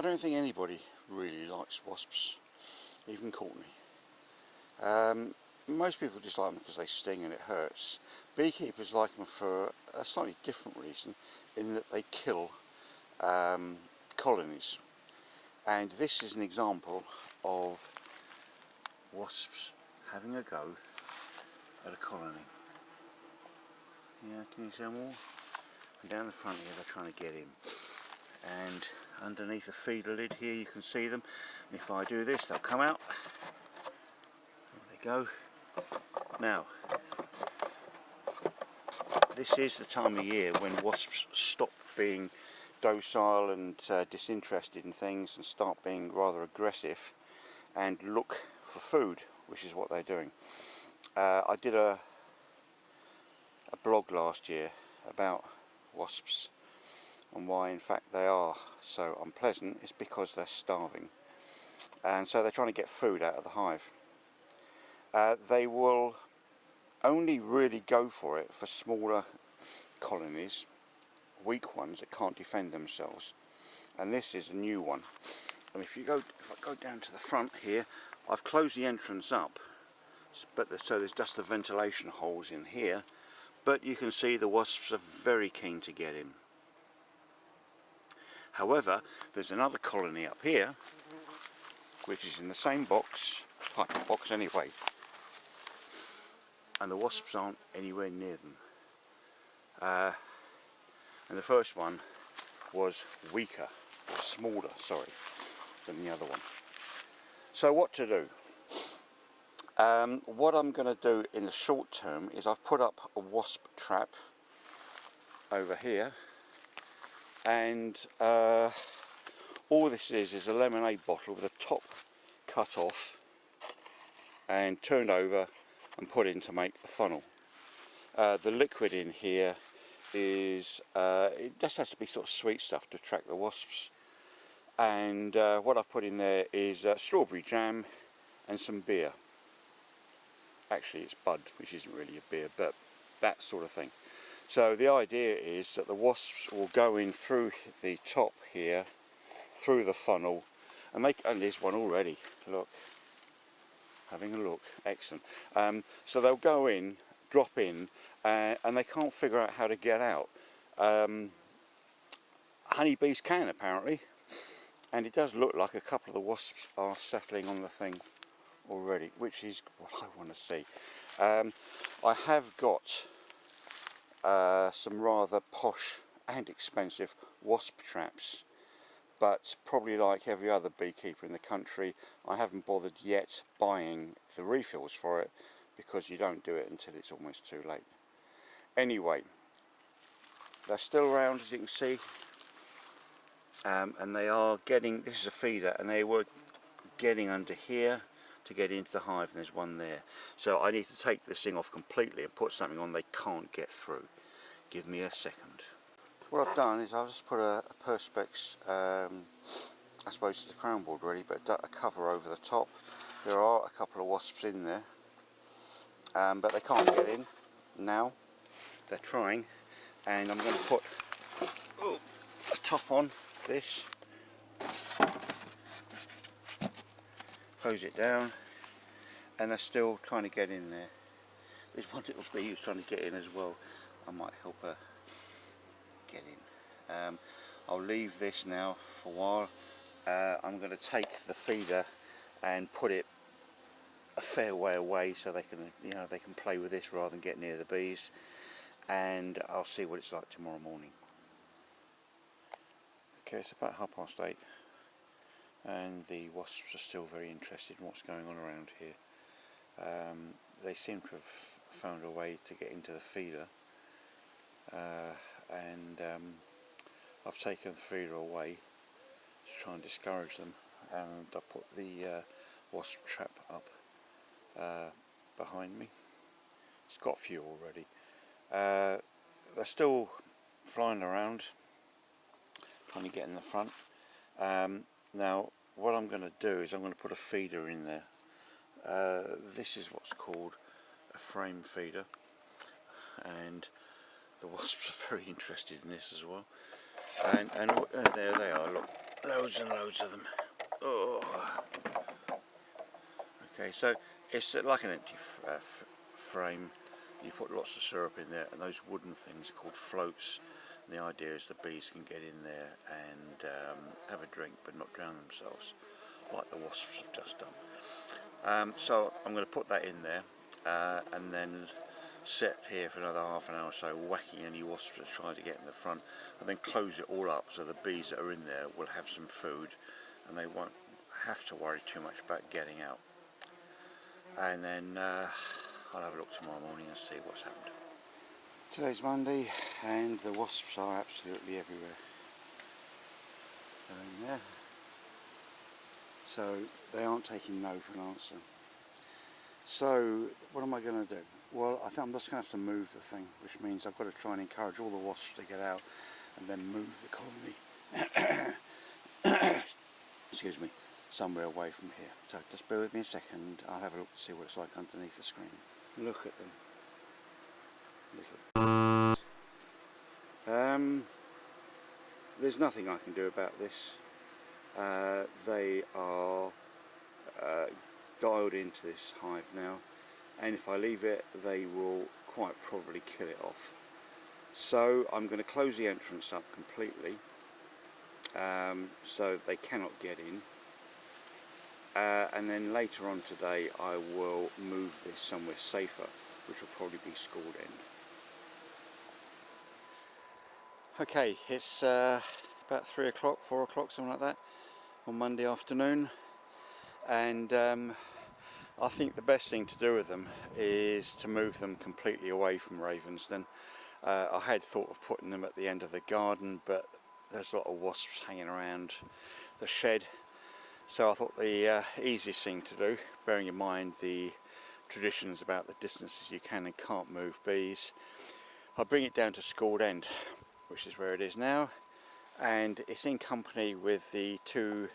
don't think anybody really likes wasps, even Courtney. Most people just like them because they sting and it hurts. Beekeepers like them for a slightly different reason, in that they kill colonies. And this is an example of wasps having a go at a colony. Yeah, can you see them all? And down the front here they're trying to get in. And underneath the feeder lid here you can see them. And if I do this, they'll come out. There they go. Now, this is the time of year when wasps stop being docile and disinterested in things and start being rather aggressive and look for food, which is what they're doing. I did a blog last year about wasps and why in fact they are so unpleasant. It's because they're starving, and so they're trying to get food out of the hive. They will only really go for it for smaller colonies, weak ones that can't defend themselves, and this is a new one. And if I go down to the front here, I've closed the entrance up, but so there's just the ventilation holes in here, but you can see the wasps are very keen to get in. However, there's another colony up here which is in the same box, type of box anyway, and the wasps aren't anywhere near them. And the first one was weaker, smaller, sorry, than the other one. So what to do? What I'm going to do in the short term is I've put up a wasp trap over here, and all this is a lemonade bottle with a top cut off and turned over and put in to make a funnel. The liquid in here is, it just has to be sort of sweet stuff to attract the wasps, and what I've put in there is strawberry jam and some beer. Actually it's Bud, which isn't really a beer, but that sort of thing. So the idea is that the wasps will go in through the top here, through the funnel, and there's one already, look, having a look, excellent. So they'll go in, drop in, and they can't figure out how to get out. Honeybees can, apparently, and it does look like a couple of the wasps are settling on the thing already, which is what I want to see. I have got some rather posh and expensive wasp traps, but probably like every other beekeeper in the country, I haven't bothered yet buying the refills for it, because you don't do it until it's almost too late. Anyway, they're still around, as you can see, and they are getting, this is a feeder, and they were getting under here to get into the hive, and there's one there. So I need to take this thing off completely and put something on they can't get through. Give me a second. What I've done is I've just put a perspex, I suppose it's a crown board really, but a cover over the top. There are a couple of wasps in there, but they can't get in now. They're trying, and I'm going to put a top on this, close it down, and they're still trying to get in there. There's one little bee who's trying to get in as well. I might help her get in. I'll leave this now for a while. I'm going to take the feeder and put it a fair way away so they can, they can play with this rather than get near the bees, and I'll see what it's like tomorrow morning. Okay, it's about 8:30, and the wasps are still very interested in what's going on around here. They seem to have found a way to get into the feeder, and I've taken the feeder away to try and discourage them, and I put the wasp trap up behind me. It's got a few already. They're still flying around trying to get in the front. Now what I'm going to do is I'm going to put a feeder in there. This is what's called a frame feeder, and the wasps are very interested in this as well. And there they are, look, Loads and loads of them. Oh. Okay, so it's like an empty frame. You put lots of syrup in there, and those wooden things are called floats. And the idea is the bees can get in there and have a drink but not drown themselves, like the wasps have just done. So I'm going to put that in there and then sit here for another half an hour or so, whacking any wasps that try to get in the front, and then close it all up so the bees that are in there will have some food and they won't have to worry too much about getting out. And then I'll have a look tomorrow morning and see what's happened. Today's Monday and the wasps are absolutely everywhere. Yeah. So they aren't taking no for an answer. So what am I going to do? Well, I think I'm just going to have to move the thing, which means I've got to try and encourage all the wasps to get out and then move the colony excuse me, somewhere away from here. So just bear with me a second, I'll have a look to see what it's like underneath the screen. Look at them. There's nothing I can do about this. They are dialed into this hive now, and if I leave it they will quite probably kill it off. So I'm going to close the entrance up completely so they cannot get in, and then later on today I will move this somewhere safer, which will probably be School End. Okay, it's about 3 o'clock, 4 o'clock, something like that, on Monday afternoon, and I think the best thing to do with them is to move them completely away from Ravensden. I had thought of putting them at the end of the garden, but there's a lot of wasps hanging around the shed, so I thought the easiest thing to do, bearing in mind the traditions about the distances you can and can't move bees, I'll bring it down to School End, which is where it is now, and it's in company with the 2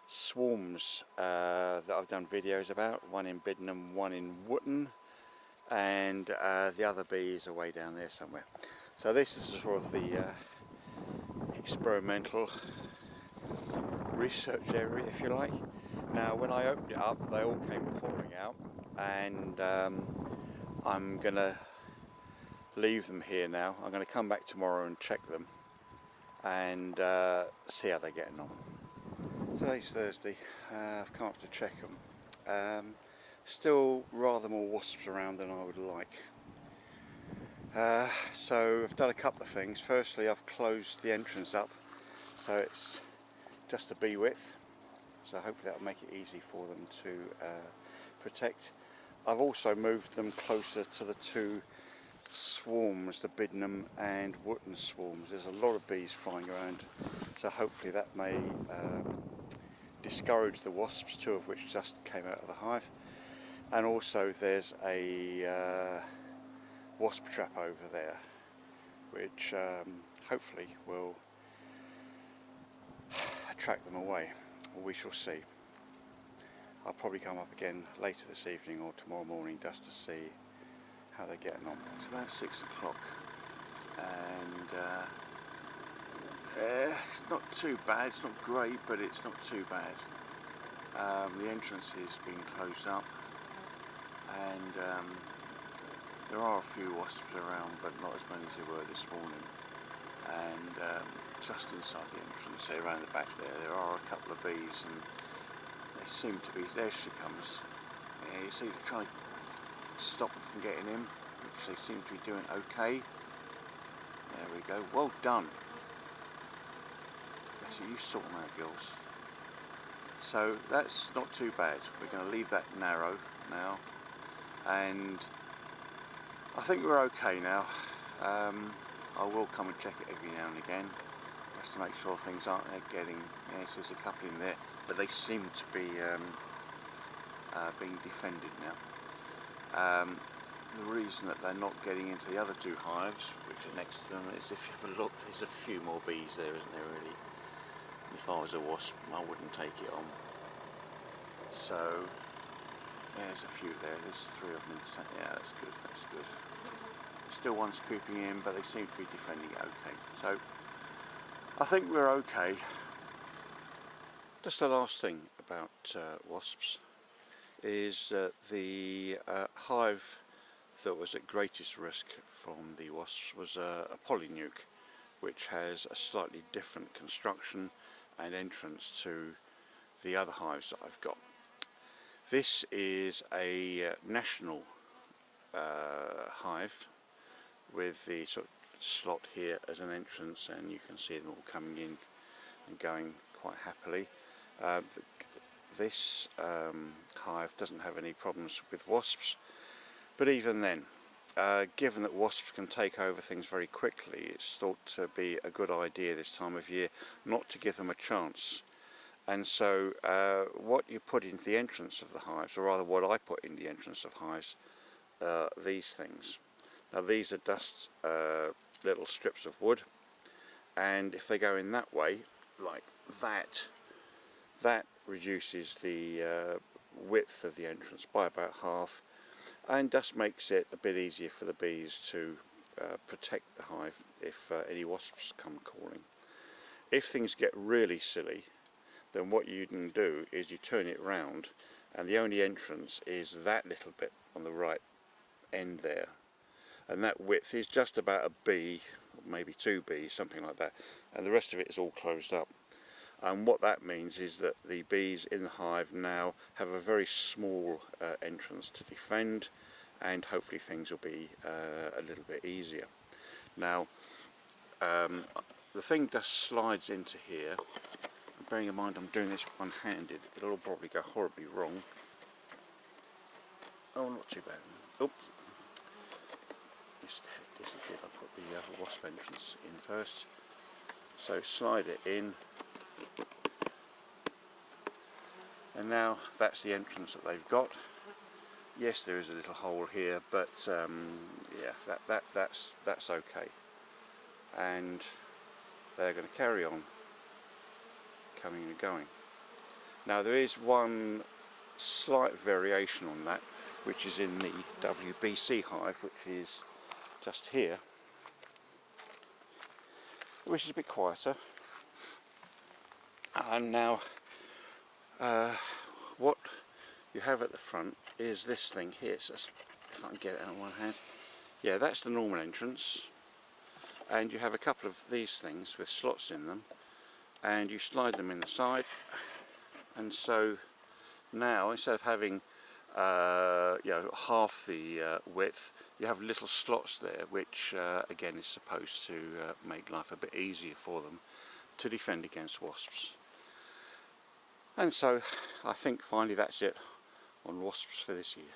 swarms that I've done videos about, one in Biddenham, one in Wootton, and the other bees are way down there somewhere. So this is sort of the experimental research area, if you like. Now when I opened it up they all came pouring out, and I'm going to leave them here now. I'm going to come back tomorrow and check them and see how they're getting on. Today's Thursday, I've come up to check them. Still rather more wasps around than I would like. So I've done a couple of things. Firstly, I've closed the entrance up so it's just a bee width, so hopefully that'll make it easy for them to protect. I've also moved them closer to the 2 swarms, the Biddenham and Wootton swarms. There's a lot of bees flying around, so hopefully that may discourage the wasps, 2 of which just came out of the hive. And also there's a wasp trap over there, which hopefully will attract them away. We shall see. I'll probably come up again later this evening or tomorrow morning just to see how they're getting on. It's about 6 o'clock and it's not too bad, it's not great, but it's not too bad. The entrance has been closed up, and there are a few wasps around, but not as many as there were this morning. And just inside the entrance there, around the back there are a couple of bees, and they seem to be, there she comes. Yeah, you see, they're trying to stop them from getting in, because they seem to be doing okay. There we go, well done. So you sort them out, girls. So that's not too bad. We're going to leave that narrow now, and I think we're okay now. I will come and check it every now and again just to make sure things aren't getting, yes, there's a couple in there, but they seem to be being defended now. The reason that they're not getting into the other 2 hives, which are next to them, is if you have a look, there's a few more bees there, isn't there, really? If I was a wasp, I wouldn't take it on. So, yeah, there's a few there. There's 3 of them in the centre. Yeah, that's good, that's good. Still one's creeping in, but they seem to be defending it okay. So, I think we're okay. Just the last thing about wasps is the hive that was at greatest risk from the wasps was a polynuke, which has a slightly different construction and entrance to the other hives that I've got. This is a national hive with the sort of slot here as an entrance, and you can see them all coming in and going quite happily. This hive doesn't have any problems with wasps, but even then, given that wasps can take over things very quickly, it's thought to be a good idea this time of year not to give them a chance. And so what you put into the entrance of the hives, or rather what I put in the entrance of hives, these things. Now these are just little strips of wood, and if they go in that way, like that, that reduces the width of the entrance by about half, and just makes it a bit easier for the bees to protect the hive if any wasps come calling. If things get really silly, then what you can do is you turn it round, and the only entrance is that little bit on the right end there, and that width is just about a bee, maybe 2 bees, something like that, and the rest of it is all closed up. And what that means is that the bees in the hive now have a very small entrance to defend, and hopefully things will be a little bit easier. Now the thing just slides into here. Bearing in mind I'm doing this one-handed, it'll all probably go horribly wrong. Oh, not too bad. Oops. Yes it did. I put the wasp entrance in first. So slide it in. And now that's the entrance that they've got. Yes, there is a little hole here, but yeah, that's okay. And they're going to carry on coming and going. Now there is one slight variation on that, which is in the WBC hive, which is just here, which is a bit quieter. And now what you have at the front is this thing here. So if I can get it out in one hand, yeah, that's the normal entrance, and you have a couple of these things with slots in them, and you slide them in the side, and so now instead of having half the width, you have little slots there, which again is supposed to make life a bit easier for them to defend against wasps. And so I think finally that's it on wasps for this year.